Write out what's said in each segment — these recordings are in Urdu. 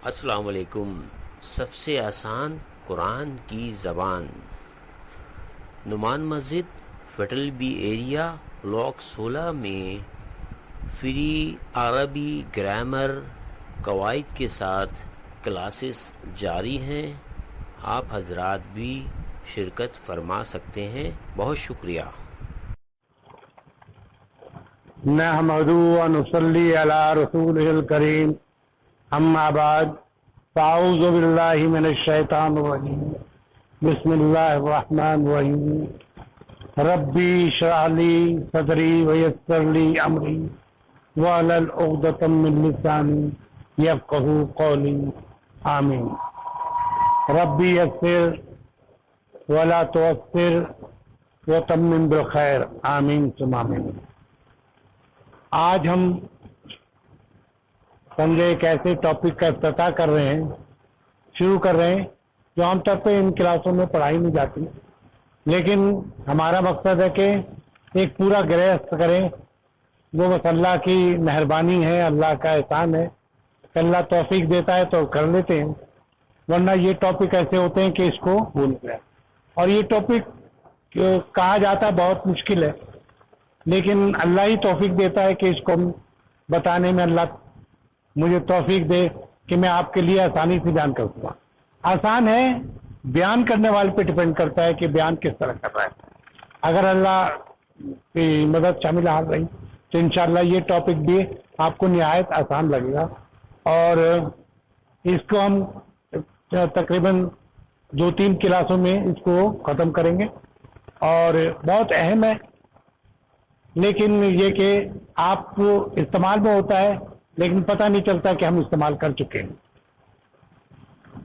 السلام علیکم۔ سب سے آسان قرآن کی زبان، نعمان مسجد فیڈرل بی ایریا بلاک 16 میں فری عربی گرامر قواعد کے ساتھ کلاسز جاری ہیں۔ آپ حضرات بھی شرکت فرما سکتے ہیں۔ بہت شکریہ۔ نحمد و نصلی علی رسولہ الکریم، اما بعد، فاعوذ باللہ من الشیطان الرجیم، بسم اللہ الرحمن الرحیم۔ ربی اشرح لی صدری ویسر لی امری واحلل عقدۃ من لسانی یفقہوا قولی، آمین۔ ربی یسر ولا تعسر وتمم بالخیر، آمین ثم آمین۔ آج ہم سمجھے ایک ایسے ٹاپک کا افتتاح کر رہے ہیں، شروع کر رہے ہیں جو عام طور پہ ان کلاسوں میں پڑھائی نہیں جاتی، لیکن ہمارا مقصد ہے کہ ایک پورا گرہست کریں۔ وہ بس اللہ کی مہربانی ہے، اللہ کا احسان ہے کہ اللہ توفیق دیتا ہے تو کر لیتے ہیں، ورنہ یہ ٹاپک ایسے ہوتے ہیں کہ اس کو بھول گئے۔ اور یہ ٹاپک کہا جاتا ہے بہت مشکل ہے، لیکن اللہ ہی توفیق دیتا ہے کہ اس کو بتانے میں اللہ مجھے توفیق دے کہ میں آپ کے لیے آسانی سے بیان کر سکوں۔ آسان ہے، بیان کرنے والے پہ ڈپینڈ کرتا ہے کہ بیان کس طرح کر رہا ہے۔ اگر اللہ کی مدد شامل حال رہی تو انشاءاللہ یہ ٹاپک بھی آپ کو نہایت آسان لگے گا، اور اس کو ہم تقریباً 2-3 کلاسوں میں اس کو ختم کریں گے، اور بہت اہم ہے، لیکن یہ کہ آپ کو استعمال میں ہوتا ہے لیکن پتہ نہیں چلتا کہ ہم استعمال کر چکے ہیں۔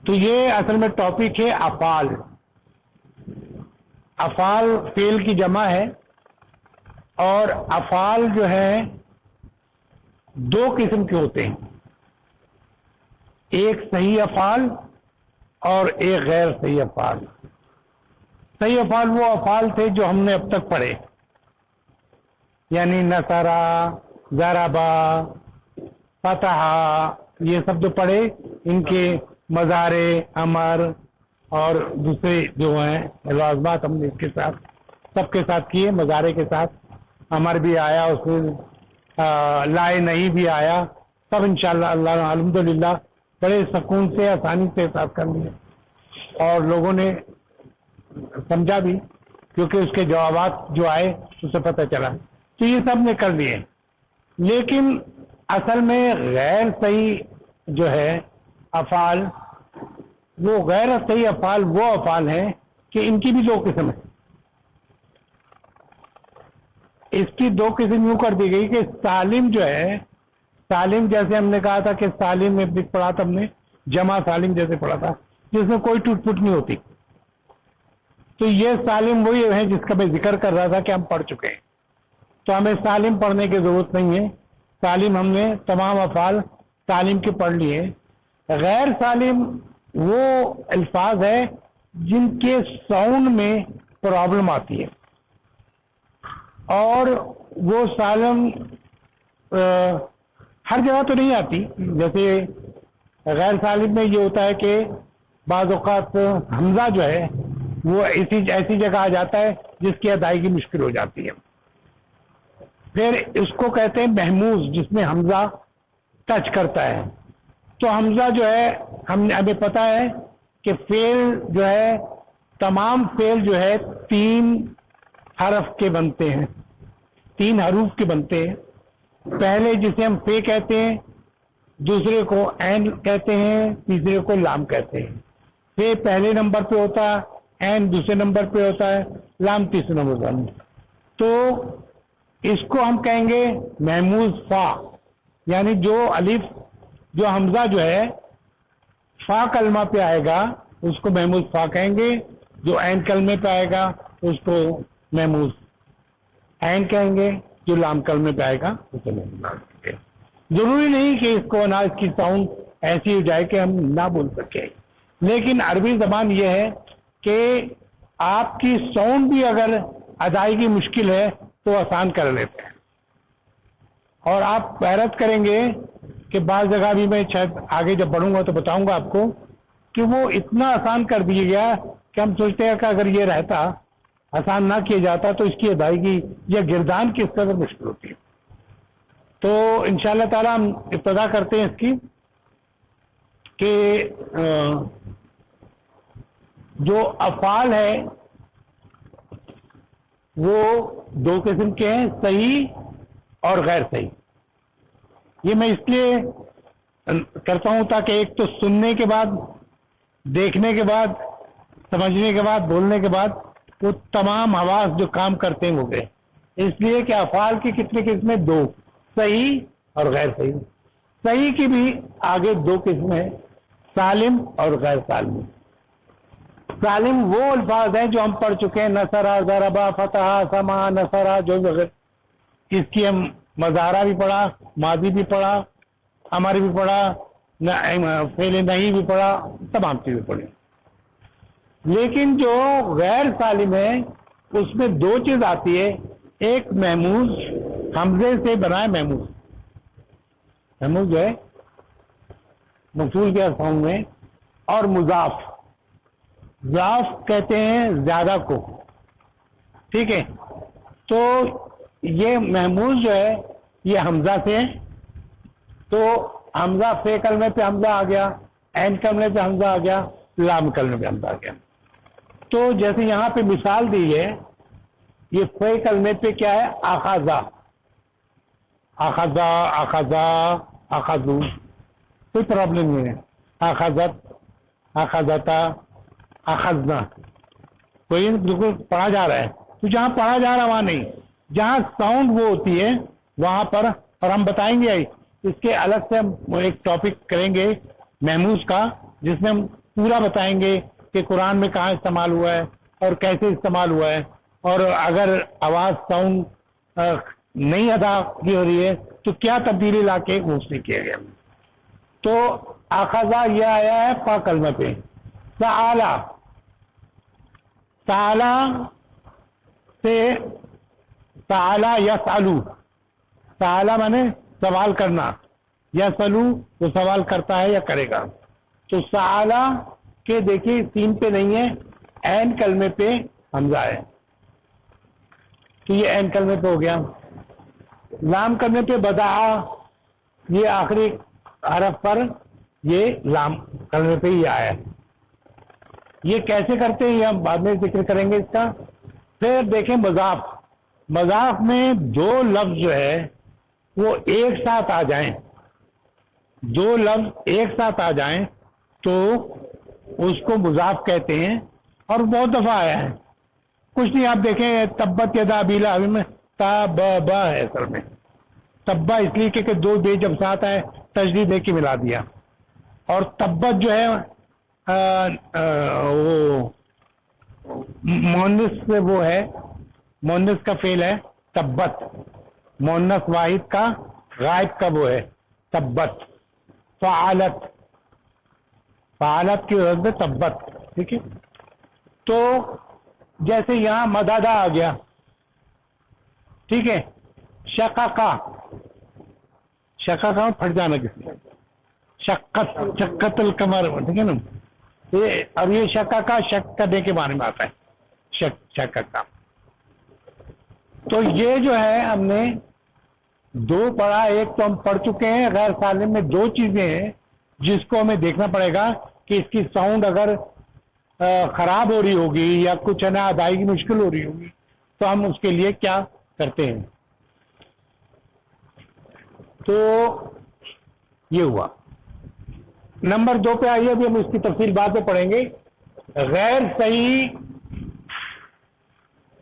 تو یہ اصل میں ٹاپک ہے افعال۔ افعال فعل کی جمع ہے، اور افعال جو ہے 2 قسم کے ہوتے ہیں، ایک صحیح افعال اور ایک غیر صحیح افعال۔ صحیح افعال وہ افعال تھے جو ہم نے اب تک پڑھے، یعنی نصرا، ضربا، فتح، یہ سب جو پڑھے، ان کے مضارع، امر اور دوسرے جو ہیں لازمات ہم نے اس کے ساتھ سب کے ساتھ کیے۔ مضارع کے ساتھ امر بھی آیا، اس میں لائے نہیں بھی آیا، سب انشاءاللہ اللہ الحمدللہ بڑے سکون سے آسانی سے ساتھ کر لیے، اور لوگوں نے سمجھا بھی، کیونکہ اس کے جوابات جو آئے اسے پتہ چلا، تو یہ سب نے کر لیے۔ لیکن اصل میں غیر صحیح جو ہے افعال، وہ غیر صحیح افعال وہ افعال ہیں کہ ان کی بھی 2 قسم ہیں۔ اس کی 2 قسم یوں کر دی گئی کہ سالم جو ہے، سالم جیسے ہم نے کہا تھا کہ سالم میں پڑھا تھا، ہم نے جمع سالم جیسے پڑھا تھا، جس میں کوئی ٹوٹ پھوٹ نہیں ہوتی، تو یہ سالم وہی ہے جس کا میں ذکر کر رہا تھا کہ ہم پڑھ چکے ہیں، تو ہمیں سالم پڑھنے کی ضرورت نہیں ہے۔ سالم ہم نے تمام افعال سالم کے پڑھ لیے۔ غیر سالم وہ الفاظ ہے جن کے ساؤنڈ میں پرابلم آتی ہے، اور وہ سالم ہر جگہ تو نہیں آتی۔ جیسے غیر سالم میں یہ ہوتا ہے کہ بعض اوقات حمزہ جو ہے وہ ایسی جگہ آ جاتا ہے جس کی ادائیگی مشکل ہو جاتی ہے۔ پھر اس کو کہتے ہیں محموز، جس میں حمزہ ٹچ کرتا ہے۔ تو حمزہ جو ہے ہمیں پتہ ہے کہ فعل جو ہے، تمام فعل جو ہے 3 حرف کے بنتے ہیں، 3 حروف کے بنتے ہیں۔ پہلے جسے ہم فے کہتے ہیں، دوسرے کو عین کہتے ہیں، تیسرے کو لام کہتے ہیں۔ فے پہلے نمبر پہ ہوتا ہے، عین دوسرے نمبر پہ ہوتا ہے، لام تیسرے نمبر پہ۔ تو اس کو ہم کہیں گے محموز فا، یعنی جو الف، جو حمزہ جو ہے فا کلمہ پہ آئے گا اس کو محموز فا کہیں گے، جو عین کلمے پہ آئے گا اس کو محموز عین کہیں گے، جو لام کلمے پہ آئے گا اسے محموز لام کہیں گے۔ ضروری نہیں کہ اس کو اس کی ساؤنڈ ایسی ہو جائے کہ ہم نہ بول سکیں، لیکن عربی زبان یہ ہے کہ آپ کی ساؤنڈ بھی اگر ادائیگی مشکل ہے تو آسان کر لیتے ہیں۔ اور آپ حیرت کریں گے کہ بعض جگہ بھی میں شاید آگے جب پڑھوں گا تو بتاؤں گا آپ کو کہ وہ اتنا آسان کر دیا گیا کہ ہم سوچتے ہیں کہ اگر یہ رہتا آسان نہ کیا جاتا تو اس کی ادائیگی یا گردان کس قدر مشکل ہوتی ہے. تو انشاءاللہ تعالی ہم ابتدا کرتے ہیں اس کی کہ جو افعال ہے وہ دو قسم کے ہیں، صحیح اور غیر صحیح. یہ میں اس لیے کرتا ہوں تاکہ ایک تو سننے کے بعد، دیکھنے کے بعد، سمجھنے کے بعد، بولنے کے بعد وہ تمام حواس جو کام کرتے ہیں وہ گئے. اس لیے کہ افعال کی کتنے قسمیں؟ دو، صحیح اور غیر صحیح. صحیح کی بھی آگے دو قسمیں ہیں، سالم اور غیر سالم. سالم وہ الفاظ ہیں جو ہم پڑھ چکے ہیں، نصرہ، ضربہ، فتح، سما، نصرہ، جو وغیرہ. اس کی ہم مضارع بھی پڑھا، ماضی بھی پڑھا، امر بھی پڑھا، فعل نہیں بھی پڑھا، تمام چیزیں پڑھی. لیکن جو غیر سالم ہے اس میں دو چیز آتی ہے، ایک محموز، حمزے سے بنا ہے محموز. محموز جو ہے مفعول کے فارم میں، اور مضاف. ضاف کہتے ہیں زیادہ کو، ٹھیک ہے. تو یہ محموز جو ہے یہ حمزہ سے ہے. تو حمزہ فے کلمے پہ حمزہ آ گیا، عین کلمے پہ حمزہ آ گیا، لام کلمے پہ حمزہ آ گیا. تو جیسے یہاں پہ مثال دی ہے، یہ فے کلمے پہ کیا ہے؟ اخذا، اخذا، اخذا، اخذو، کوئی پرابلم نہیں ہے. اخذت، اخذتا، اخذنا، کوئی بالکل پڑھا جا رہا ہے. تو جہاں پڑھا جا رہا وہاں نہیں، جہاں ساؤنڈ وہ ہوتی ہے وہاں پر. اور ہم بتائیں گے اس کے الگ سے، ہم ایک ٹاپک کریں گے محموز کا، جس میں ہم پورا بتائیں گے کہ قرآن میں کہاں استعمال ہوا ہے اور کیسے استعمال ہوا ہے، اور اگر آواز ساؤنڈ نہیں ادا کی ہو رہی ہے تو کیا تبدیلی لا کے وہ اس نے کیا گیا. تو اخذا یہ آیا ہے پا کلمہ پہ. سآلا، سآلا سے سآلا یسألو، سآلا مانے سوال کرنا، یسألو وہ سوال کرتا ہے یا کرے گا. تو سآلا کے دیکھیے سین پہ نہیں ہے، عین کلمے پہ حمزہ ہے، تو یہ عین کلمے پہ ہو گیا. لام کلمے پہ بدعا، یہ آخری حرف پر یہ لام کلمے پہ ہی آیا ہے. یہ کیسے کرتے ہیں یہ ہم بعد میں ذکر کریں گے اس کا. پھر دیکھیں مضاف. مضاف میں دو لفظ جو ہے وہ ایک ساتھ آ جائیں، دو لفظ ایک ساتھ آ جائیں تو اس کو مضاف کہتے ہیں. اور بہت دفعہ آیا ہے. کچھ نہیں، آپ دیکھیں تبت یدا ابی لہب میں تابا ہے اصل میں. تبا اس لیے کہ دو بے جب ساتھ آئے تجدید دے کے ملا دیا. اور تبت جو ہے وہ مؤنث سے وہ ہے، مؤنث کا فعل ہے تبت، مؤنث واحد کا غائب کا وہ ہے تبت. فعالت، فعالت کی وجہ سے تبت، ٹھیک ہے. تو جیسے یہاں مدادہ آ گیا، ٹھیک ہے. شقاقہ، شقاقہ پھٹ جانا کسی، شقت، شقت القمر، ٹھیک ہے نا. اور یہ شکا کا شک کرنے کے بارے میں آتا ہے، شک کا. تو یہ جو ہے ہم نے دو پڑھا. ایک تو ہم پڑھ چکے ہیں غیر سالم میں دو چیزیں ہیں جس کو ہمیں دیکھنا پڑے گا کہ اس کی ساؤنڈ اگر خراب ہو رہی ہوگی یا کچھ ہے نا ادائیگی مشکل ہو رہی ہوگی تو ہم اس کے لیے کیا کرتے ہیں. تو یہ ہوا. نمبر 2 پہ آئیے، ابھی ہم اس کی تفصیل بعد میں پڑھیں گے. غیر صحیح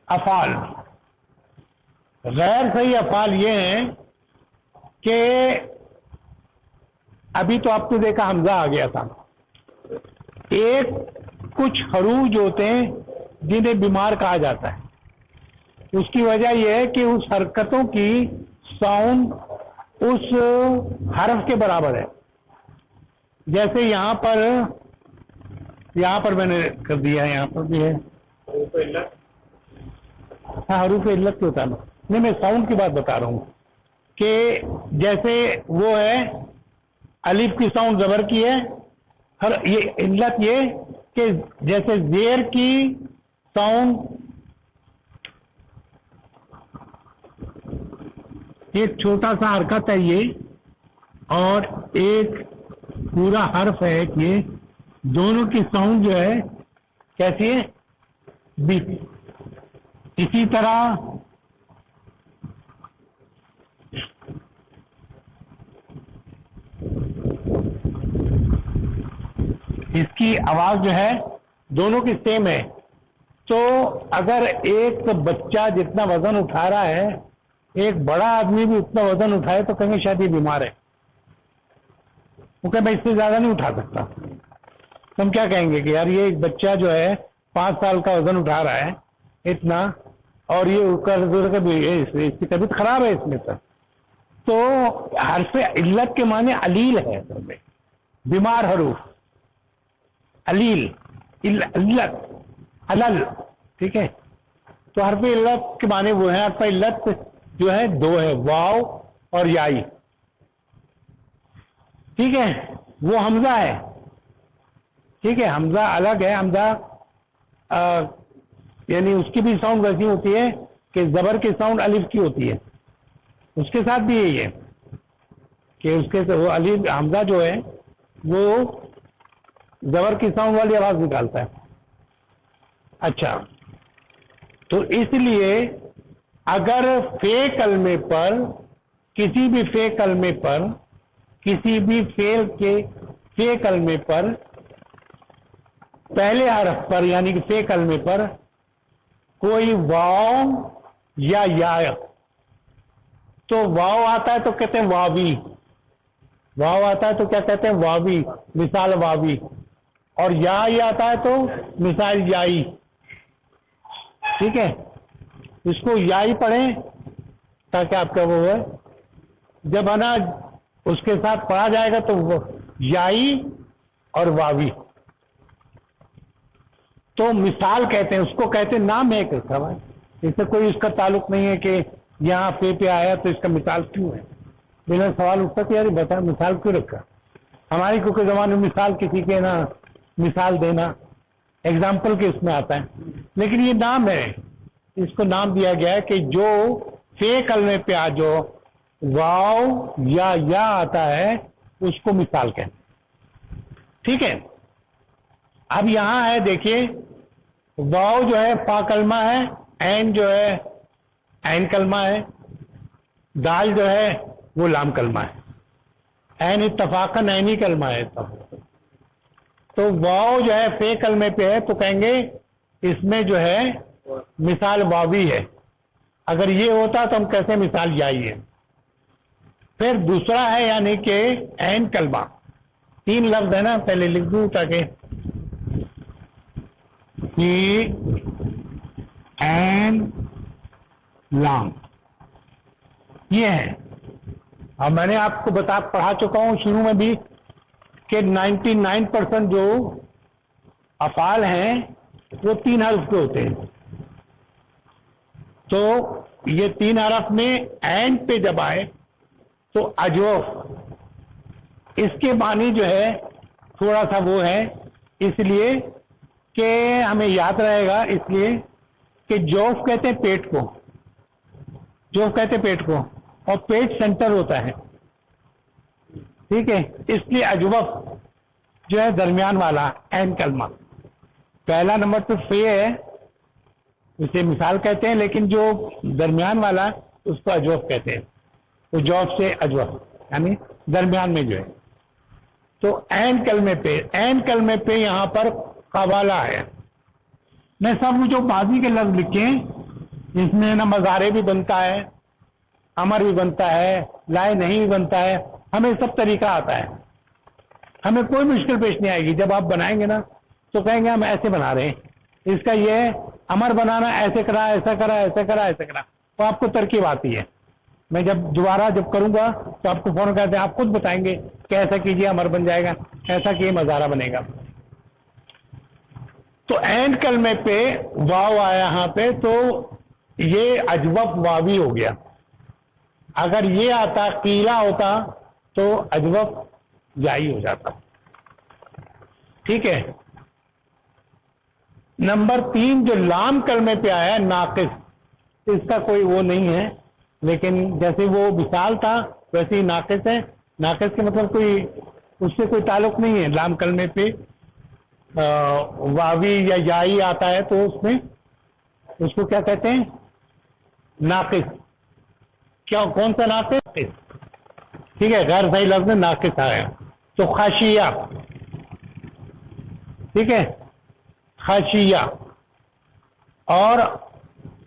افعال. غیر صحیح افعال یہ ہیں کہ ابھی تو آپ نے دیکھا حمزہ آ گیا تھا. ایک کچھ حروف جو ہوتے ہیں جنہیں بیمار کہا جاتا ہے، اس کی وجہ یہ ہے کہ اس حرکتوں کی ساؤنڈ اس حرف کے برابر ہے. جیسے یہاں پر میں نے کر دیا، یہاں پر بھی ہے حروف علت کے ہوتا ہے. نہیں، میں ساؤنڈ کی بات بتا رہا ہوں کہ جیسے وہ ہے الف کی ساؤنڈ زبر کی ہے. یہ علت یہ کہ جیسے زیر کی ساؤنڈ ایک چھوٹا سا حرکت ہے یہ اور ایک پورا حرف ہے یہ دونوں کی ساؤنڈ جو ہے کیسی ہے بی. اسی طرح اس کی آواز جو ہے دونوں کی سیم ہے. تو اگر ایک بچہ جتنا وزن اٹھا رہا ہے ایک بڑا آدمی بھی اتنا وزن اٹھائے تو کہیں شاید یہ بیمار ہے. وہ کہ میں اس سے زیادہ نہیں اٹھا سکتا. ہم کیا کہیں گے کہ یار یہ ایک بچہ جو ہے 5 سال کا وزن اٹھا رہا ہے اتنا اور یہ اس کی طبیعت خراب ہے اس میں سر. تو حرف علت کے معنی علیل ہے اصل میں بیمار حروف. علیل علت علل ٹھیک ہے. تو حرف علت کے معنی وہ ہیں. حرف علت جو ہے 2 ہے واو اور یائی ٹھیک ہے. وہ حمزہ ہے ٹھیک ہے. حمزہ الگ ہے. حمزہ یعنی اس کی بھی ساؤنڈ ویسی ہوتی ہے کہ زبر کی ساؤنڈ الف کی ہوتی ہے. اس کے ساتھ بھی یہی ہے کہ اس کے وہ الف حمزہ جو ہے وہ زبر کی ساؤنڈ والی آواز نکالتا ہے. اچھا تو اس لیے اگر فے کلمے پر کسی بھی فے کلمے پر کسی بھی فعل کے فے کلمے پر پہلے حرف پر یعنی کہ فے کلمے پر کوئی واو یا تو واو آتا ہے تو کہتے ہیں واوی. واو آتا ہے تو کیا کہتے ہیں واوی مثال واوی. اور یا آتا ہے تو مثال یائی ٹھیک ہے. اس کو یائی پڑھیں تاکہ آپ کا وہ ہے جب ہے نا اس کے ساتھ پڑھا جائے گا تو وہ یائی اور واوی. تو مثال کہتے ہیں اس کو کہتے ہیں نام ہے ایک رکھا ہوا ہے. اس سے کوئی اس کا تعلق نہیں ہے کہ یہاں پہ آیا تو اس کا مثال کیوں ہے. میرا سوال اٹھتا کہ یار بتا مثال کیوں رکھا. ہماری کیونکہ زمانے میں مثال کسی کے نا مثال دینا ایگزامپل کے اس میں آتا ہے. لیکن یہ نام ہے. اس کو نام دیا گیا ہے کہ جو فے کلمے پہ جو واو یا آتا ہے اس کو مثال کہتے ہیں ٹھیک ہے. اب یہاں ہے دیکھیے واو جو ہے فا کلمہ ہے. عین جو ہے عین کلمہ ہے. دال جو ہے وہ لام کلمہ ہے. عین اتفاقاً عینی کلمہ ہے. تو واو جو ہے فے کلمے پہ ہے تو کہیں گے اس میں جو ہے مثال واوی ہے. اگر یہ ہوتا تو ہم کیسے مثال یائی ہے. پھر دوسرا ہے یعنی کہ عین کلمہ. 3 لفظ ہے نا پہلے لکھ دوں تاکہ عین لام یہ ہے. اور میں نے آپ کو پڑھا چکا ہوں شروع میں بھی کہ 99% جو افعال ہیں وہ 3 حرف کے ہوتے ہیں. تو یہ 3 حرف میں عین پہ جب آئے تو اجوف اس کے معنی جو ہے تھوڑا سا وہ ہے اس لیے کہ ہمیں یاد رہے گا. اس لیے کہ جوف کہتے ہیں پیٹ کو. جوف کہتے ہیں پیٹ کو اور پیٹ سینٹر ہوتا ہے ٹھیک ہے. اس لیے اجوف جو ہے درمیان والا عین کلمہ. پہلا نمبر تو فے ہے اسے مثال کہتے ہیں لیکن جو درمیان والا اس کو اجوف کہتے ہیں. وہ جوف سے اجوف یعنی درمیان میں جو ہے. تو عین کلمے پہ یہاں پر قوالا ہے. میں سب جو ماضی کے لفظ لکھے اس میں نا مضارع بھی بنتا ہے امر بھی بنتا ہے لائے نہیں بھی بنتا ہے. ہمیں سب طریقہ آتا ہے. ہمیں کوئی مشکل پیش نہیں آئے گی. جب آپ بنائیں گے نا تو کہیں گے ہم ایسے بنا رہے ہیں. اس کا یہ امر بنانا ایسے کرا ایسا کرا ایسا کرا ایسا کرا تو آپ کو ترکیب آتی ہے. میں جب دوبارہ کروں گا تو آپ کو فون کرتے ہیں آپ خود بتائیں گے کہ ایسا کیجیے امر بن جائے گا ایسا کہ مضارع بنے گا. تو عین کلمے پہ واو آیا یہاں پہ تو یہ اجوف واوی ہو گیا. اگر یہ آتا قیلا ہوتا تو اجوف یائی ہو جاتا. ٹھیک ہے. نمبر 3 جو لام کلمے پہ آیا ہے ناقص, اس کا کوئی وہ نہیں ہے, لیکن جیسے وہ مثال تھا ویسے ہی ناقص ہے. ناقص کے مطلب کوئی اس سے کوئی تعلق نہیں ہے. لام کلمے پہ واوی یا یائی آتا ہے تو اس میں اس کو کیا کہتے ہیں؟ ناقص. کیا کون سا ناقص؟ ٹھیک ہے, غیر صحیح لفظ میں ناقص آیا تو خاشیہ. ٹھیک ہے, خاشیہ. اور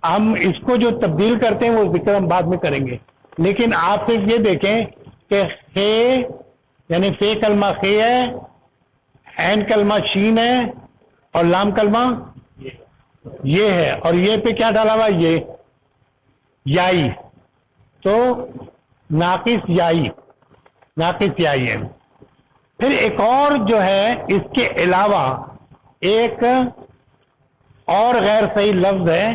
ہم اس کو جو تبدیل کرتے ہیں وہ ذکر ہم بعد میں کریں گے, لیکن آپ صرف یہ دیکھیں کہ خے یعنی فے کلمہ خے ہے, عین کلمہ شین ہے, اور لام کلمہ یہ ہے, اور یہ پہ کیا ڈالا ہوا یہ یائی, تو ناقص یائی, ناقص یائی ہے. پھر ایک اور جو ہے اس کے علاوہ ایک اور غیر صحیح لفظ ہے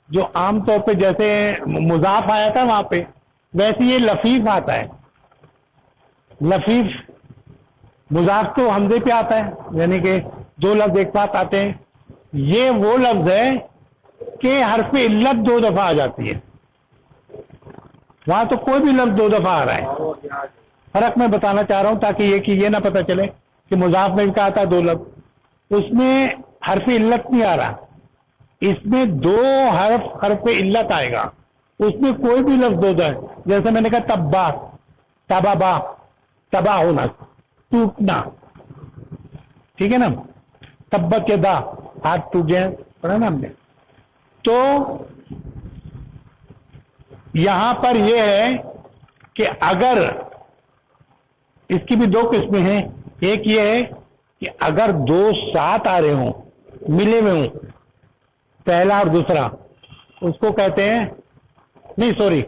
جو عام طور پہ جیسے مضاف آیا تھا وہاں پہ, ویسے یہ لفیف آتا ہے. لفیف مضاف تو حمزے پہ آتا ہے, یعنی کہ دو لفظ ایک ساتھ آتے ہیں. یہ وہ لفظ ہے کہ حرف علت 2 دفعہ آ جاتی ہے. وہاں تو کوئی بھی لفظ 2 دفعہ آ رہا ہے. فرق میں بتانا چاہ رہا ہوں تاکہ یہ نہ پتہ چلے کہ مضاف میں بھی کہا تھا 2 لفظ, اس میں حرف علت نہیں آ رہا, اس میں 2 حرف علت آئے گا. اس میں کوئی بھی لفظ 2 دفعہ, جیسے میں نے کہا تبا, تبابا, تباہ ہونا, ٹوٹنا. ٹھیک ہے نا, تبت یدا, ہاتھ ٹوٹ جائے, پڑھا نا ہم نے. تو یہاں پر یہ ہے کہ اگر اس کی بھی 2 قسمیں ہیں. ایک یہ ہے کہ اگر 2 ساتھ آ رہے ہوں, ملے ہوئے ہوں, پہلا اور دوسرا, اس کو کہتے ہیں, نہیں سوری,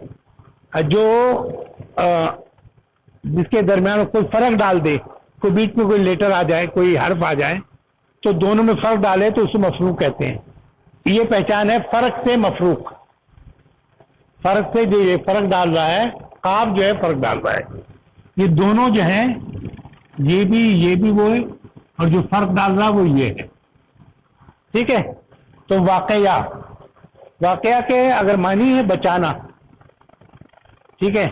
جو جس کے درمیان کوئی فرق ڈال دے, کوئی بیچ میں کوئی لیٹر آ جائے, کوئی حرف آ جائے, تو دونوں میں فرق ڈالے تو اسے مفروق کہتے ہیں. یہ پہچان ہے فرق سے مفروق. فرق سے جو یہ فرق ڈال رہا ہے, قاف جو ہے فرق ڈال رہا ہے. یہ دونوں جو ہیں یہ بھی وہ ہے, اور جو فرق ڈال رہا ہے وہ یہ ہے. ٹھیک ہے. تو واقعہ کے اگر معنی ہے بچانا. ٹھیک ہے,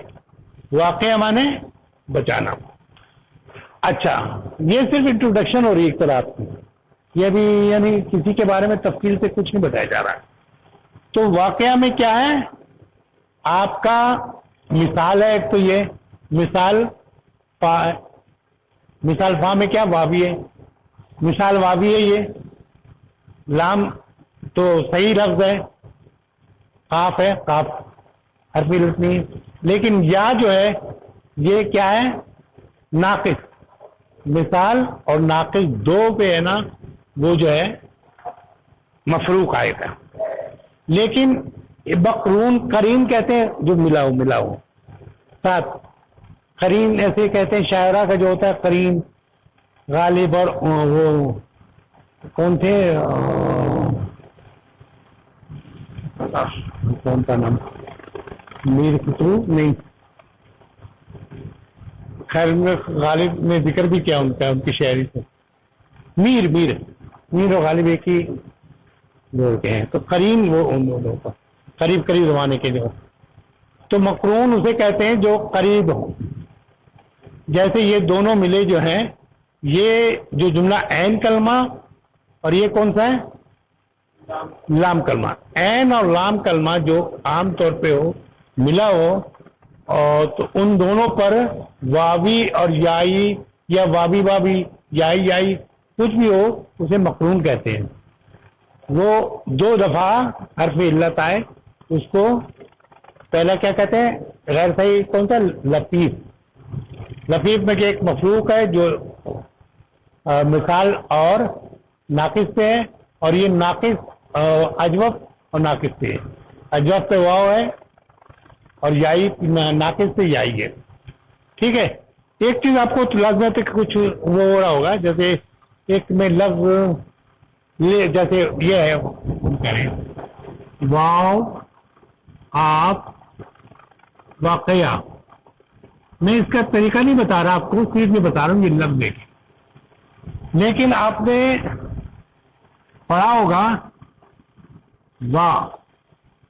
واقعہ مانے بچانا. اچھا, یہ صرف انٹروڈکشن ہو رہی ہے ایک طرح کی, یہ بھی یعنی کسی کے بارے میں تفصیل سے کچھ نہیں بتایا جا رہا. تو واقعہ میں کیا ہے آپ کا مثال ہے. ایک تو یہ مثال فا میں کیا واوی ہے, مثال واوی ہے. یہ لام تو صحیح لفظ ہے, قاف ہے, قاف حرف علت نہیں ہے. لیکن یا جو ہے یہ کیا ہے ناقص. مثال اور ناقص 2 پہ ہے نا, وہ جو ہے مفروق آئے گا. لیکن بقرون قرین کہتے ہیں جو ملا ہو ساتھ. قرین ایسے کہتے ہیں شاعرہ کا جو ہوتا ہے قرین. غالب اور وہ کون تھے, کون کا نام, میر خسرو نہیں, خیر غالب نے ذکر بھی کیا ان کا, ان کی شاعری سے. میر اور غالب ایک ہی بول کے ہیں. تو قرین وہ ان دونوں کا قریب زمانے کے جو. تو مقرون اسے کہتے ہیں جو قریب ہو. جیسے یہ دونوں ملے جو ہیں, یہ جو جملہ عین کلمہ اور یہ کون سا ہے لام کلمہ. عین اور لام کلمہ جو عام طور پہ ہو, ملا ہو, اور تو ان دونوں پر واوی اور یائی یا واوی یائی کچھ بھی ہو اسے مقرون کہتے ہیں. وہ 2 دفعہ حرف علت آئے اس کو پہلا کیا کہتے ہیں غیر صحیح کون سا لطیف. لطیف میں کہ ایک مفروق ہے جو مثال اور ناقص پہ ہے, اور یہ ناقص اجوف اور ناقص پہ ہے. اجوف پہ واو ہے اور یائی ناقص پہ یائی ہے. ٹھیک ہے. ایک چیز آپ کو لازمت کچھ وہ ہو رہا ہوگا, جیسے ایک میں لفظ یہ جیسے یہ ہے کریں واو آپ واقعہ, میں اس کا طریقہ نہیں بتا رہا آپ کو، صرف میں بتا رہا ہوں یہ لفظ دیکھیں. لیکن آپ نے پڑھا ہوگا واہ،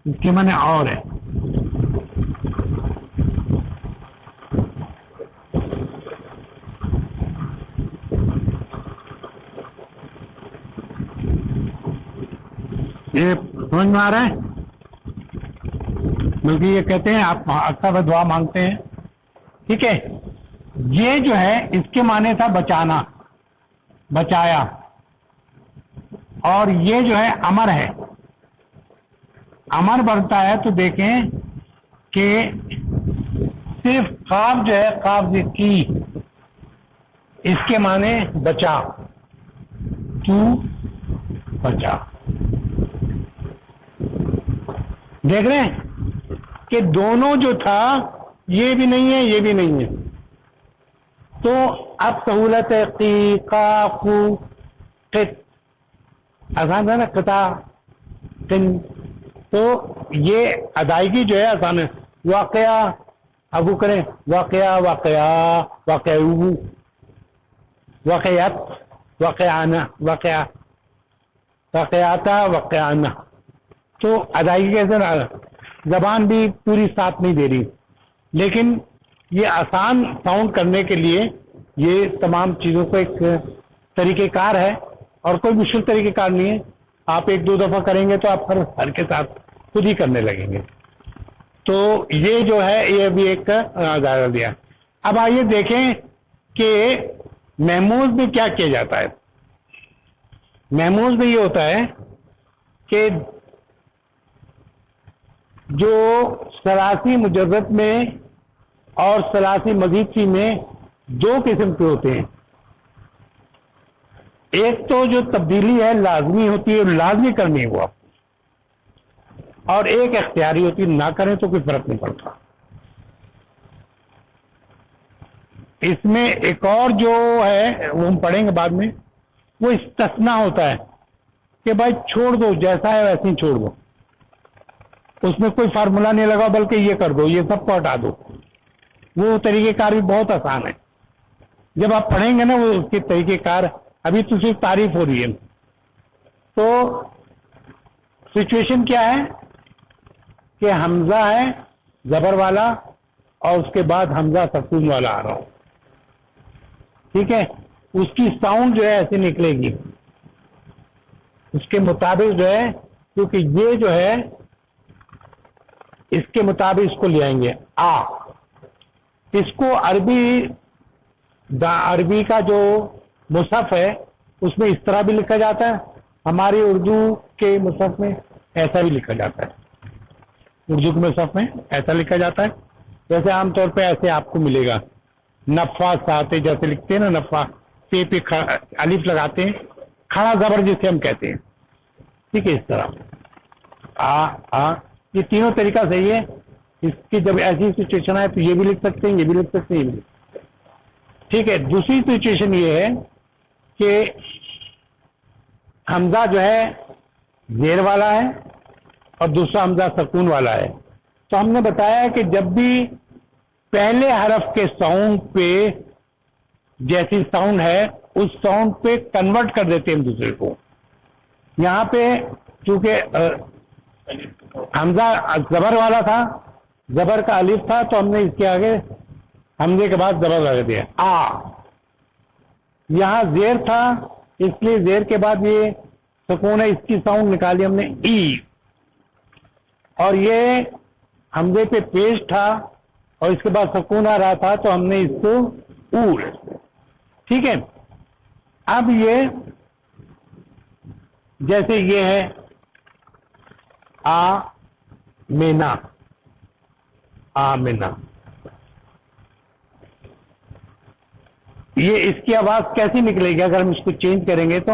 اس کے معنی اور ہے. یہ سمجھ میں آ رہا ہے؟ بلکہ یہ کہتے ہیں آپ اکثر دعا مانگتے ہیں، ٹھیک ہے. یہ جو ہے اس کے معنی تھا بچانا، بچایا. اور یہ جو ہے امر ہے. امر بڑھتا ہے تو دیکھیں کہ صرف قاف جو ہے، قاف کی، اس کے معنی بچا، تو بچا. دیکھ رہے ہیں کہ دونوں جو تھا یہ بھی نہیں ہے یہ بھی نہیں ہے. تو اب سہولت ہے قی قاف قط، آسان ہے نا، قطع قن. تو یہ ادائیگی جو ہے آسان ہے. واقعہ ابو کریں، واقعہ واقعہ واقع، واقعات واقعانہ، واقعہ واقعاتا واقعانہ. تو ادائیگی کیسے نہ، زبان بھی پوری ساتھ نہیں دے رہی، لیکن یہ آسان ساؤنڈ کرنے کے لیے یہ تمام چیزوں کو ایک طریقہ کار ہے، اور کوئی مشکل طریقہ کار نہیں ہے. آپ ایک دو دفعہ کریں گے تو آپ ہر کے ساتھ خود ہی کرنے لگیں گے. تو یہ جو ہے یہ بھی ایک دائرہ دیا. اب آئیے دیکھیں کہ محموز میں کیا کیا جاتا ہے. محموز میں یہ ہوتا ہے کہ جو ثلاثی مجرد میں اور ثلاثی مزید فی میں دو قسم کے ہوتے ہیں. ایک تو جو تبدیلی ہے لازمی ہوتی ہے، لازمی کرنی ہے وہ آپ، اور ایک اختیاری ہوتی ہے، نہ کریں تو کوئی فرق نہیں پڑتا. اس میں ایک اور جو ہے وہ ہم پڑھیں گے بعد میں، وہ استثناء ہوتا ہے کہ بھائی چھوڑ دو، جیسا ہے ویسے ہی چھوڑ دو. اس میں کوئی فارمولا نہیں لگا، بلکہ یہ کر دو، یہ سب کو ہٹا دو. وہ طریقہ کار بھی بہت آسان ہے. جب آپ پڑھیں گے نا وہ اس کے طریقہ کار، ابھی تو صرف تعریف ہو رہی ہے. تو سچویشن کیا ہے کہ حمزہ ہے زبر والا، اور اس کے بعد حمزہ سکون والا آ رہا ہو، ٹھیک ہے. اس کی ساؤنڈ جو ہے ایسے نکلے گی، اس کے مطابق جو ہے، کیونکہ یہ جو ہے اس کے مطابق اس کو لے آئیں گے آ. اس کو عربی کا جو مصحف ہے اس میں اس طرح بھی لکھا جاتا ہے، ہماری اردو کے مصحف میں ایسا بھی لکھا جاتا ہے. اردو کے مصحف میں ایسا لکھا جاتا ہے. جیسے عام طور پہ ایسے آپ کو ملے گا، نفع ساتے جیسے لکھتے ہیں نا، نفع پہ الف لگاتے ہیں، کھڑا زبر جسے ہم کہتے ہیں، ٹھیک ہے. اس طرح یہ تینوں طریقہ صحیح ہے. اس کی جب ایسی سچویشن آئے تو یہ بھی لکھ سکتے ہیں، یہ بھی لکھ سکتے ہیں، یہ بھی لکھ سکتے ہیں، ٹھیک ہے. دوسری سچویشن یہ ہے کہ حمزہ جو ہے زیر والا ہے اور دوسرا حمزہ سکون والا ہے. تو ہم نے بتایا کہ جب بھی پہلے حرف کے ساؤنڈ پہ جیسی ساؤنڈ ہے اس ساؤنڈ پہ کنورٹ کر دیتے ہیں دوسرے کو. یہاں پہ چونکہ حمزہ زبر والا تھا، زبر کا الف تھا، تو ہم نے اس کے آگے حمزے کے بعد زبر لگا دیا آ. یہاں زیر تھا، اس لیے زیر کے بعد یہ سکون ہے، اس کی ساؤنڈ نکالی ہم نے ای. اور یہ حمزے پہ پیش تھا اور اس کے بعد سکون آ رہا تھا تو ہم نے اس کو او، ٹھیک ہے. اب یہ جیسے یہ ہے آ مینا، آمنا، یہ اس کی آواز کیسی نکلے گی اگر ہم اس کو چینج کریں گے؟ تو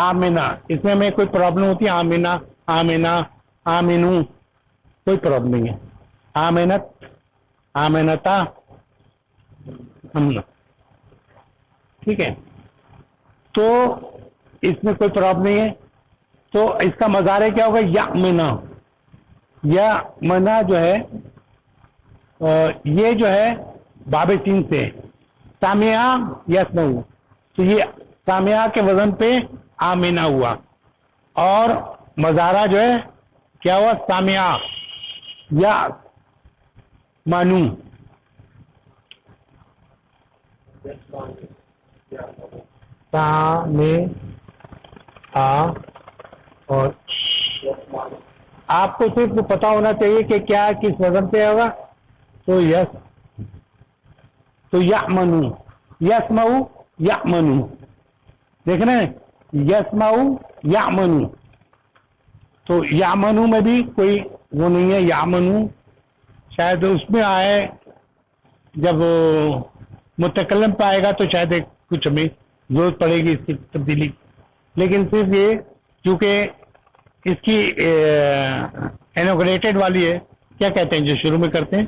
آمنا، اس میں ہمیں کوئی پرابلم ہوتی ہے؟ آمنا، آمنا، آمنو، کوئی پرابلم نہیں ہے. آمنت، آمنتا، ٹھیک ہے. تو اس میں کوئی پرابلم نہیں ہے. تو اس کا مظاہرہ کیا ہوگا؟ یا منا. یا منا جو ہے یہ جو ہے باب سین سے سامعہ یسمعو، تو یہ سامعہ کے وزن پہ آمینہ ہوا، اور مزارہ جو ہے کیا ہوا سامعہ یا مانو، سامعہ، اور آپ کو صرف پتا ہونا چاہیے کہ کیا کس وزن پہ ہوگا، تو یس، تو یأمنو، یسمعو یأمنو، دیکھنا ہے یسمعو یأمنو، تو یأمنو میں بھی کوئی وہ نہیں ہے، یأمنو شاید اس میں آئے جب متکلم پہ آئے گا تو شاید کچھ ہمیں ضرورت پڑے گی اس کی تبدیلی، لیکن صرف یہ چونکہ اس کی انوگریٹڈ والی ہے، کیا کہتے ہیں جو شروع میں کرتے ہیں،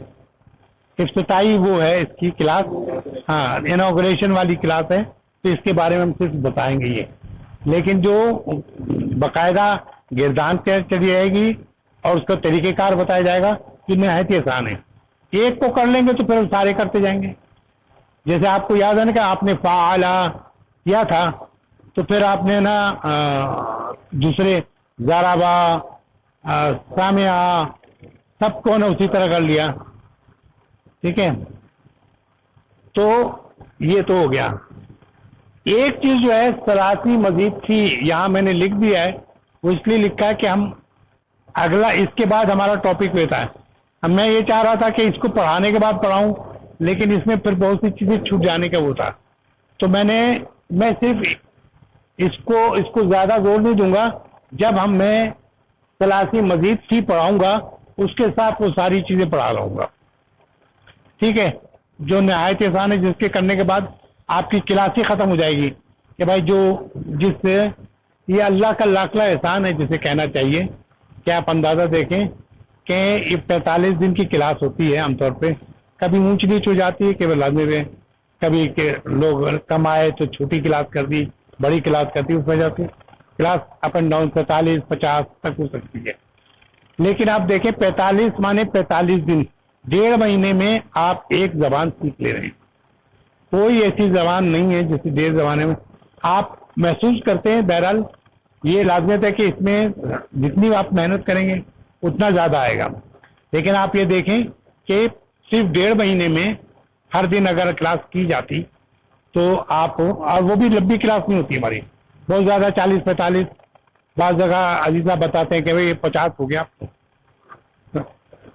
افتتاحی وہ ہے اس کی کلاس، ہاں انوگریشن والی کلاس ہے، تو اس کے بارے میں ہم صرف بتائیں گے یہ، لیکن جو باقاعدہ گردان چلی جائے گی اور اس کا طریقہ کار بتایا جائے گا یہ نہایت ہی آسان ہے، ایک کو کر لیں گے تو پھر سارے کرتے جائیں گے، جیسے آپ کو یاد ہے نا کہ آپ نے فعلا کیا تھا تو پھر آپ نے نا دوسرے ضربا، سامعہ، سب کو نا اسی طرح کر لیا، ٹھیک ہے، تو یہ تو ہو گیا۔ ایک چیز جو ہے ثلاثی مزید تھی، یہاں میں نے لکھ دیا ہے، وہ اس لیے لکھا ہے کہ ہم اگلا اس کے بعد ہمارا ٹاپک ہوتا ہے، اب میں یہ چاہ رہا تھا کہ اس کو پڑھانے کے بعد پڑھاؤں، لیکن اس میں پھر بہت سی چیزیں چھوٹ جانے کا وہ تھا، تو میں صرف اس کو زیادہ زور نہیں دوں گا، جب میں ثلاثی مزید سی پڑھاؤں گا اس کے ساتھ وہ ساری چیزیں پڑھا رہوں گا، ٹھیک ہے، جو نہایت آسان ہے، جس کے کرنے کے بعد آپ کی کلاس ہی ختم ہو جائے گی کہ بھائی جس سے یہ اللہ کا لاکھلا احسان ہے جسے کہنا چاہیے کہ آپ اندازہ دیکھیں کہ یہ 45 دن کی کلاس ہوتی ہے، عام طور پہ کبھی اونچ نیچ ہو جاتی ہے کہ لازمی ہے، کبھی کہ لوگ کم آئے تو چھوٹی کلاس کر دی، بڑی کلاس کر دی، اس وجہ سے کلاس اپ اینڈ ڈاؤن 45 50 تک ہو سکتی ہے، لیکن آپ دیکھیں 45 مانے 45 دن، 1.5 مہینے میں آپ ایک زبان سیکھ لے رہے ہیں، کوئی ایسی زبان نہیں ہے جسے 1.5 زمانے میں آپ محسوس کرتے ہیں، بہرحال یہ لازمیت ہے کہ اس میں جتنی آپ محنت کریں گے اتنا زیادہ آئے گا، لیکن آپ یہ دیکھیں کہ صرف 1.5 مہینے میں ہر دن اگر کلاس کی جاتی تو آپ، اور وہ بھی لمبی کلاس نہیں ہوتی ہماری، بہت زیادہ 40 45، بعض جگہ عزیزہ بتاتے ہیں کہ بھائی 50 ہو گیا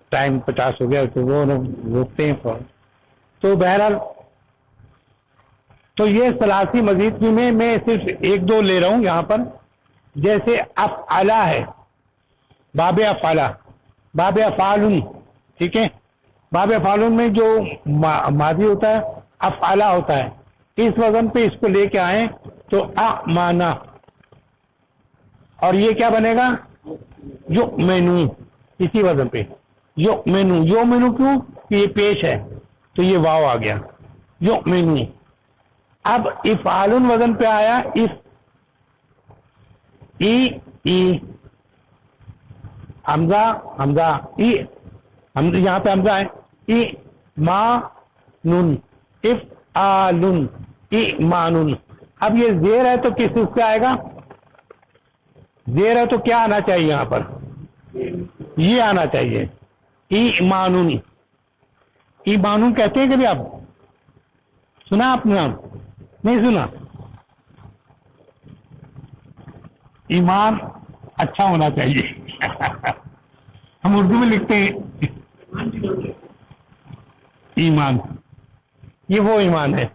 ٹائم، 50 ہو گیا تو وہ روکتے ہیں فوراً، تو بہرحال تو یہ ثلاثی مزید میں صرف 1 2 لے رہا ہوں یہاں پر، جیسے افعلا ہے، باب افعلا، باب افعالن، ٹھیک ہے، باب افعالن میں جو ماضی ہوتا ہے افعلا ہوتا ہے، اس وزن پہ اس کو لے کے آئیں تو اعمانا، اور یہ کیا بنے گا یؤمنو، اسی وزن پہ یؤمنو، یؤمنو کیوں کہ یہ پیش ہے تو یہ واو آ گیا یؤمنو۔ اب افعالن وزن پہ آیا، حمزہ یہاں پہ حمزہ ہے، ایمانن، افعالن، ایمانن، اب یہ زیر ہے تو کس سے آئے گا، زیر ہے تو کیا آنا چاہیے یہاں پر، یہ آنا چاہیے ایمانن، ایمانن کہتے ہیں کہ آپ سنا، آپ نے نہیں سنا، ایمان اچھا ہونا چاہیے ہم اردو میں لکھتے ہیں ایمان، یہ وہ ایمان ہے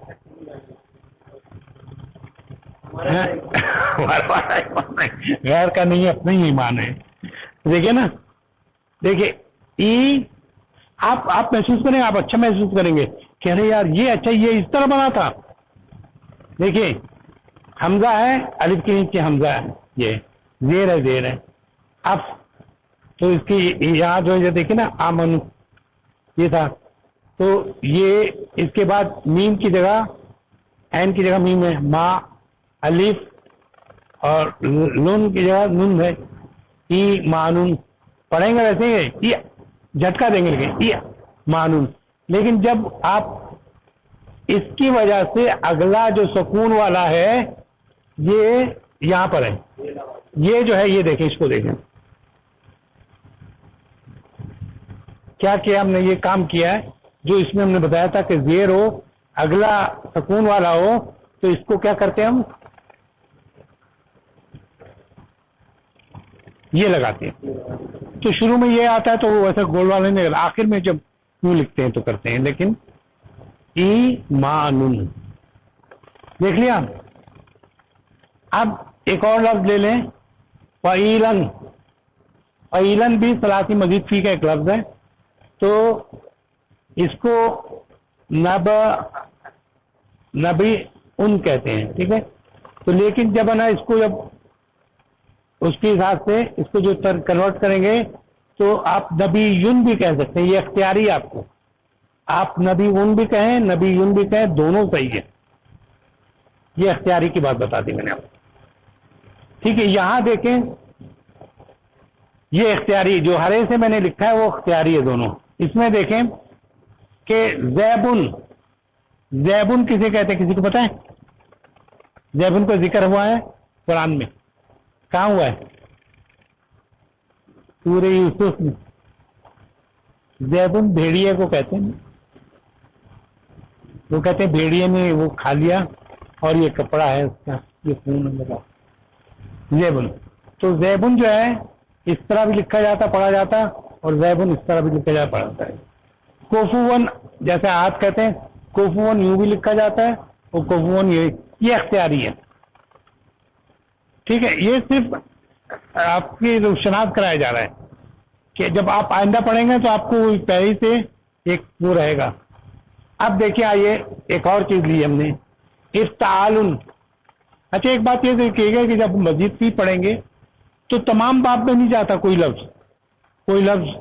غیر کا نہیں، اپنا ہی ایمان ہے، دیکھیں نا، دیکھیں آپ محسوس کریں، آپ اچھا محسوس کریں گے کہ ارے یار یہ اچھا، یہ اس طرح بنا تھا، دیکھیں حمزہ ہے، الف کے نیچے حمزہ ہے، یہ زیر ہے، اب تو اس کی یہاں جو ہے دیکھیں نا آمن یہ تھا، تو یہ اس کے بعد میم کی جگہ، عین کی جگہ میم ہے، ما، الف اور نون کی جگہ نون ہے، ایمانن، پڑھیں گے ویسے یہ جھٹکا دیں گے، لیکن مانون. لیکن جب آپ اس کی وجہ سے اگلا جو سکون والا ہے یہ یہاں پر ہے, یہ جو ہے یہ دیکھیں, اس کو دیکھیں کیا کیا ہم نے, یہ کام کیا ہے جو اس میں ہم نے بتایا تھا کہ زیر ہو اگلا سکون والا ہو تو اس کو کیا کرتے ہیں ہم, یہ لگاتے ہیں. تو شروع میں یہ آتا ہے تو وہ ویسے گول والا نہیں, آخر میں جب یوں لکھتے ہیں تو کرتے ہیں. لیکن ایمان دیکھ لیا. اب ایک اور لفظ لے لیں, فعیلن. فعیلن بھی ثلاثی مزید فی کا ایک لفظ ہے, تو اس کو نبی ان کہتے ہیں, ٹھیک ہے. تو لیکن جب ہے نا اس کو جب اس کے حساب سے اس کو جو کنورٹ کریں گے تو آپ نبی یون بھی کہہ سکتے ہیں, یہ اختیاری ہے آپ کو. آپ نبی ان بھی کہیں نبی یون بھی کہیں, دونوں صحیح ہے. یہ اختیاری کی بات بتا دی میں نے آپ کو, ٹھیک ہے. یہاں دیکھیں یہ اختیاری جو ہرے سے میں نے لکھا ہے وہ اختیاری ہے دونوں. اس میں دیکھیں کہ زیبن, زیبن کسے کہتے ہیں, کسی کو پتا ہے؟ زیبن کا ذکر ہوا ہے قرآن میں, کہاں ہوا ہے؟ سورہ یوسف میں. زیبن بھیڑیے کو کہتے ہیں, وہ کہتے ہیں بھیڑیے نے وہ کھا لیا اور یہ کپڑا ہے اس کا, یہ خون لگا زیبن. تو زیبن جو ہے اس طرح بھی لکھا جاتا پڑھا جاتا, اور زیبن اس طرح بھی لکھا جاتا پڑھا جاتا ہے. کوفون جیسے ہاتھ کہتے ہیں, کوفون یوں بھی لکھا جاتا ہے, اور کوفون یہ اختیاری ہے, ٹھیک ہے. یہ صرف آپ کی شناخت کرایا جا رہا ہے کہ جب آپ آئندہ پڑھیں گے تو آپ کو پہلے سے ایک وہ رہے گا. اب دیکھیے آئیے ایک اور چیز لی ہم نے, افتعال. اچھا ایک بات یہ دیکھیے گا کہ جب مزید فی پڑھیں گے تو تمام باب میں نہیں جاتا کوئی لفظ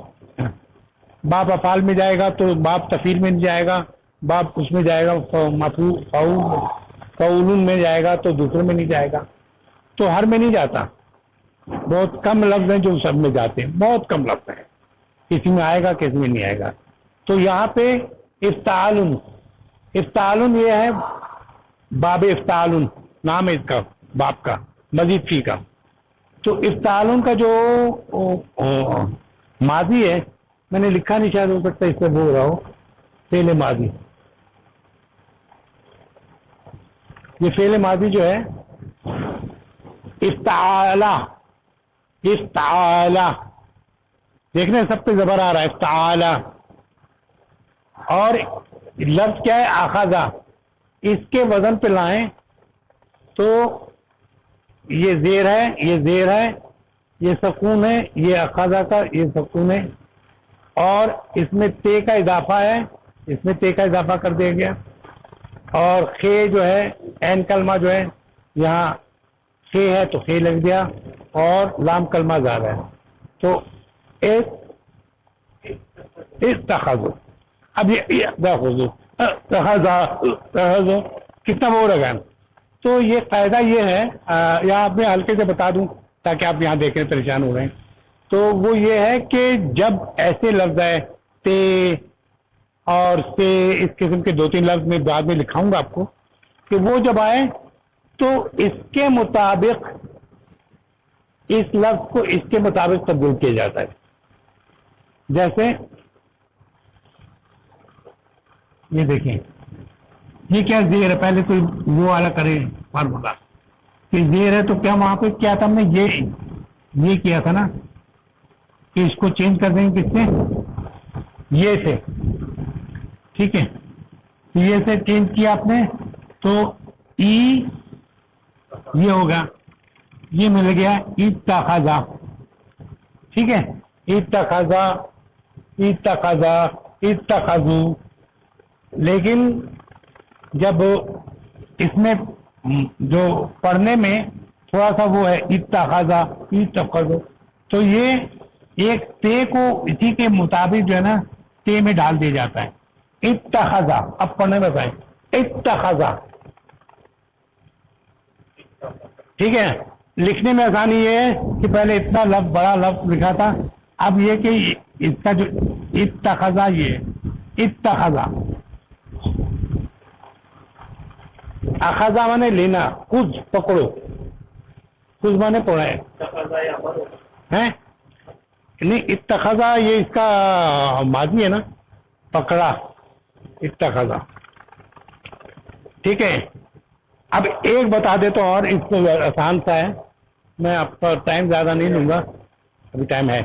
باب افعال میں جائے گا تو باب تفعیل میں نہیں جائے گا, باب اس میں جائے گا فعول میں جائے گا تو دوسرے میں نہیں جائے گا, تو ہر میں نہیں جاتا. بہت کم لفظ ہیں جو سب میں جاتے ہیں, بہت کم لفظ ہیں, کسی میں آئے گا کسی میں نہیں آئے گا. تو یہاں پہ افتعال, افتعال یہ ہے باب افتعال نام ہے اس کا, باب کا مزید فی کا. تو افتعال کا جو ماضی ہے میں نے لکھا نہیں, شاید ہو سکتا ہے اس سے بول رہا ہو, فعل ماضی. یہ فعل ماضی جو ہے افتعالا, افتعالا دیکھنے سب پہ زبر آ رہا ہے, افتعالا. اور لفظ کیا ہے اخذا, اس کے وزن پہ لائیں تو یہ زیر ہے, یہ زیر ہے, یہ سکون ہے, یہ اخذا کا یہ سکون ہے, اور اس میں تے کا اضافہ ہے, اس میں تے کا اضافہ کر دیا گیا, اور خے جو ہے عین کلمہ جو ہے یہاں خے ہے تو خے لگ گیا, اور لام کلمہ زیادہ ہے تو اتخذو. اب یہ کتنا وہ رہا. تو یہ قاعدہ یہ ہے, یا آپ میں ہلکے سے بتا دوں تاکہ آپ یہاں دیکھیں پریشان ہو رہے ہیں. تو وہ یہ ہے کہ جب ایسے لفظ ہے تے اور سے, اس قسم کے 2-3 لفظ میں بعد میں لکھاؤں گا آپ کو, کہ وہ جب آئے تو اس کے مطابق اس لفظ کو اس کے مطابق تبدیل کیا جاتا ہے. جیسے یہ دیکھیں, یہ کیا زیر ہے, پہلے تو وہ والا کرے فارمولا کہ زیر ہے, تو کیا وہاں پہ کیا تھا ہم نے یہ کیا تھا نا کہ اس کو چینج کر دیں گے کس سے, یہ سے, ٹھیک ہے. یہ سے چینج کیا آپ نے تو ای یہ ہوگا, یہ مل گیا اتخذا, ٹھیک ہے. اتخذا, اتخذا, اتخذو. لیکن جب اس میں جو پڑھنے میں تھوڑا سا وہ ہے اتخذا, اتخذو, تو یہ ایک تے کو اسی کے مطابق جو ہے نا تے میں ڈال دیا جاتا ہے. اتخذا, اب پڑھنے میں بھائی اتخذا, ٹھیک ہے. لکھنے میں آسانی یہ ہے کہ پہلے اتنا لفظ بڑا لفظ لکھا تھا, اب یہ کہ اس کا جو اتخذا یہ اتخذا، اخذا مانے لینا، خود پکڑو، خود مانے پڑھائے ہیں نہیں، اتخذا یہ اس کا ماضی ہے نا، پکڑا، اتخذا. ٹھیک ہے. اب ایک بتا دیتا ہوں اور اس کو آسان سا ہے، میں آپ کا ٹائم زیادہ نہیں لوں گا، ابھی ٹائم ہے.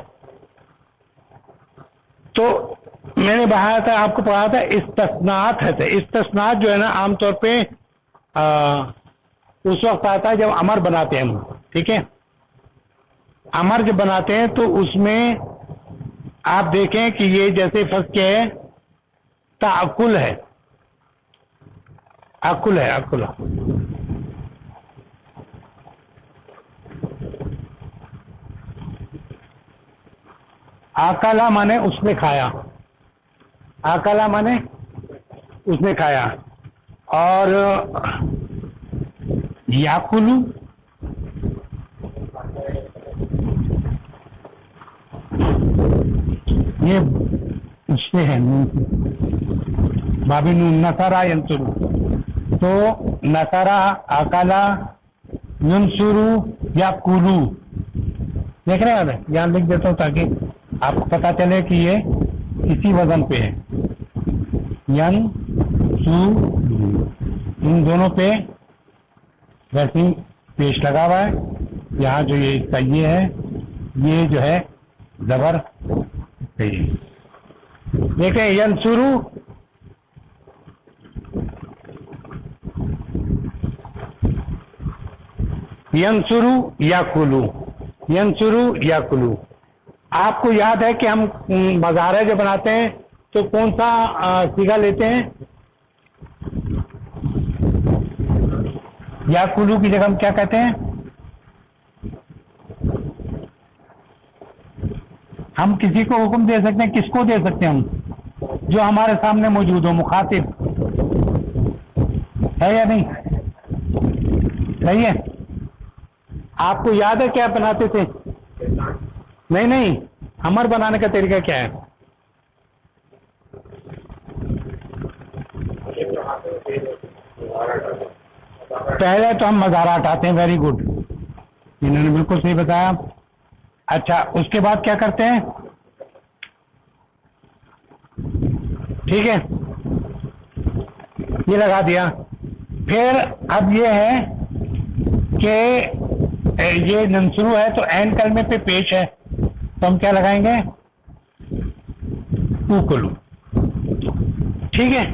تو میں نے بتایا تھا، آپ کو پڑھا تھا استثناءات ہے. استثناءات جو ہے نا عام طور پہ اس وقت آتا ہے جب امر بناتے ہیں ہم. ٹھیک ہے. امر جب بناتے ہیں تو اس میں آپ دیکھیں کہ یہ جیسے فرض کیا ہے، تاکل ہے، اکل ہے، اکل. آکلا مانے اس نے کھایا، آکلا مانے اس نے کھایا. اور یاکلو یہ اس سے ہے بابی نون، نصرا ینصرو. تو نصرا، آکلا، ینصرو، یاکلو. دیکھ رہے ہیں؟ یہاں لکھ دیتا ہوں تاکہ آپ کو پتا چلے کہ یہ اسی وزن پہ ہے. ین سو، ان دونوں پہ ویسے پیش لگا ہوا ہے. یہاں جو یہ اس کا یہ ہے، یہ جو ہے زبر دیکھیں. ینصرو ینصرو یاکلو، ینصرو یاکلو. آپ کو یاد ہے کہ ہم مضارع جو بناتے ہیں تو کون سا صیغہ لیتے ہیں؟ یاکلو کی جگہ ہم کیا کہتے ہیں؟ ہم کسی کو حکم دے سکتے ہیں، کس کو دے سکتے ہیں؟ ہم جو ہمارے سامنے موجود ہو، مخاطب ہے یا نہیں؟ صحیح ہے. آپ کو یاد ہے کیا بناتے تھے؟ نہیں، امر بنانے کا طریقہ کیا ہے؟ پہلے تو ہم مضارع ہٹاتے ہیں. ویری گڈ، انہوں نے بالکل صحیح بتایا. اچھا، اس کے بعد کیا کرتے ہیں؟ ٹھیک ہے، یہ لگا دیا. پھر اب یہ ہے کہ یہ ننصرو ہے تو عین کلمے پہ پیش ہے، تو ہم کیا لگائیں گے؟ اوکلو. ٹھیک ہے.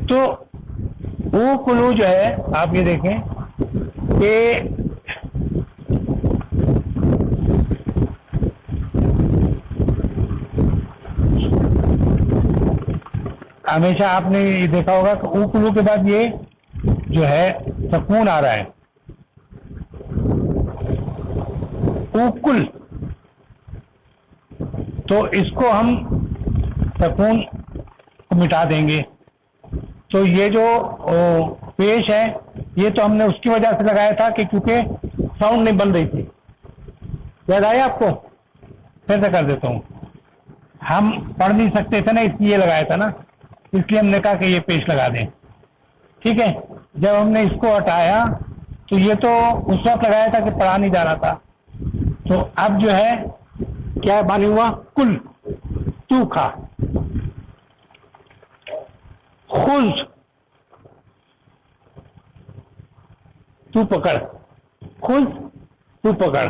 تو اوکلو جو ہے آپ یہ دیکھیں کہ ہمیشہ آپ نے یہ دیکھا ہوگا کہ اوکلو کے بعد یہ جو ہے سکون آ رہا ہے. اوکل، تو اس کو ہم سکون کو مٹا دیں گے. تو یہ جو پیش ہے یہ تو ہم نے اس کی وجہ سے لگایا تھا کہ کیونکہ ساؤنڈ نہیں بن رہی تھی. یاد آیا آپ کو؟ پھر سے کر دیتا ہوں. ہم پڑھ نہیں سکتے تھے نا، اس لیے لگایا تھا نا، اس لیے ہم نے کہا کہ یہ پیش لگا دیں. ٹھیک ہے. جب ہم نے اس کو ہٹایا تو یہ تو اس وقت لگایا تھا کہ پڑھا نہیں جا رہا تھا. تو اب جو ہے کیا معنی ہوا؟ کل، تو کھا. خذ، تو پکڑ. خذ، تو پکڑ.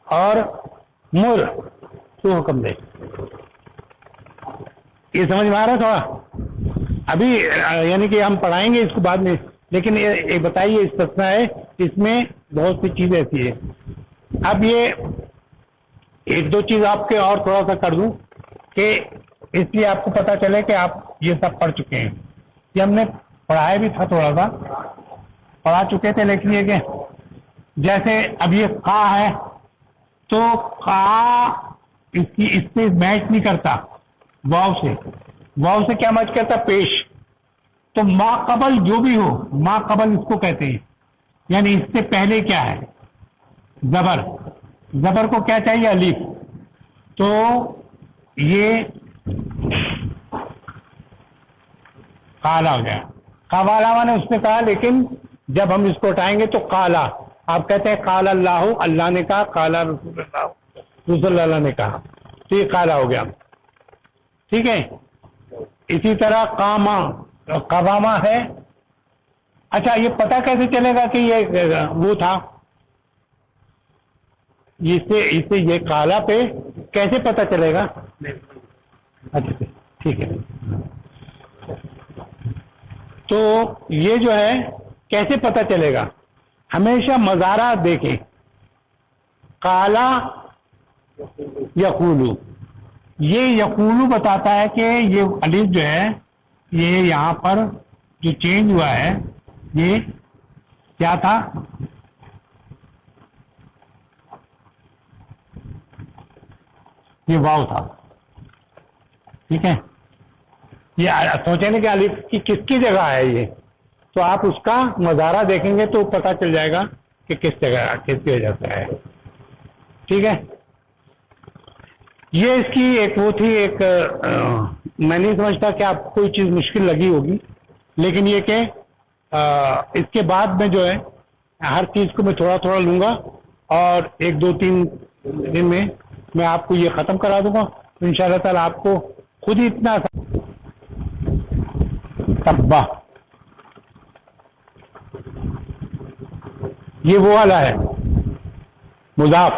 اور مر، تو حکم دے. یہ سمجھ میں آ رہا تھوڑا؟ ابھی یعنی کہ ہم پڑھائیں گے اس کو بعد میں، لیکن یہ بتائیے استثناء ہے، اس میں بہت سی چیزیں ایسی ہیں. اب یہ ایک دو چیز آپ کے اور تھوڑا سا کر دوں کہ اس لیے آپ کو پتا چلے کہ آپ یہ سب پڑھ چکے ہیں. یہ ہم نے پڑھایا بھی تھا، تھوڑا سا پڑھا چکے تھے، لیکن یہ کہ جیسے اب یہ قا ہے تو قا اس سے میچ نہیں کرتا واو سے. واو سے کیا میچ کرتا؟ پیش. تو ما قبل جو بھی ہو، ما قبل اس کو کہتے ہیں، یعنی اس سے پہلے کیا ہے؟ زبر. زبر کو کیا چاہیے؟ الف. تو یہ کالا ہو جائے. قوالا نے اس نے کہا, لیکن جب ہم اس کو اٹھائیں گے تو کالا, آپ کہتے ہیں قال اللہ, اللہ نے کہا, قال رسول اللہ نے کہا, تو یہ کالا ہو گیا. ٹھیک ہے. اسی طرح قاما, قواما ہے. اچھا یہ پتہ کیسے چلے گا کہ یہ وہ تھا, اسے یہ کالا پہ کیسے پتہ چلے گا؟ اچھا ٹھیک ہے. تو یہ جو ہے کیسے پتہ چلے گا؟ ہمیشہ مضارع دیکھیں. کالا یقولو, یہ یقولو بتاتا ہے کہ یہ الف جو ہے یہ یہاں پر جو چینج ہوا ہے یہ کیا تھا؟ یہ واو تھا. ٹھیک ہے. یہ سوچیں نا کہ الف کی کس کی جگہ ہے یہ, تو آپ اس کا مضارع دیکھیں گے تو پتہ چل جائے گا کہ کس جگہ کس کی وجہ سے ہے. ٹھیک ہے. یہ اس کی ایک وہ تھی, ایک میں نہیں سمجھتا کہ آپ کو کوئی چیز مشکل لگی ہوگی, لیکن یہ کہ اس کے بعد میں جو ہے ہر چیز کو میں تھوڑا تھوڑا لوں گا اور 1-2-3 دن میں آپ کو یہ ختم کرا دوں گا. ان شاء اللہ تعالیٰ آپ کو خود ہی اتنا تبا, یہ وہ والا ہے مضاف,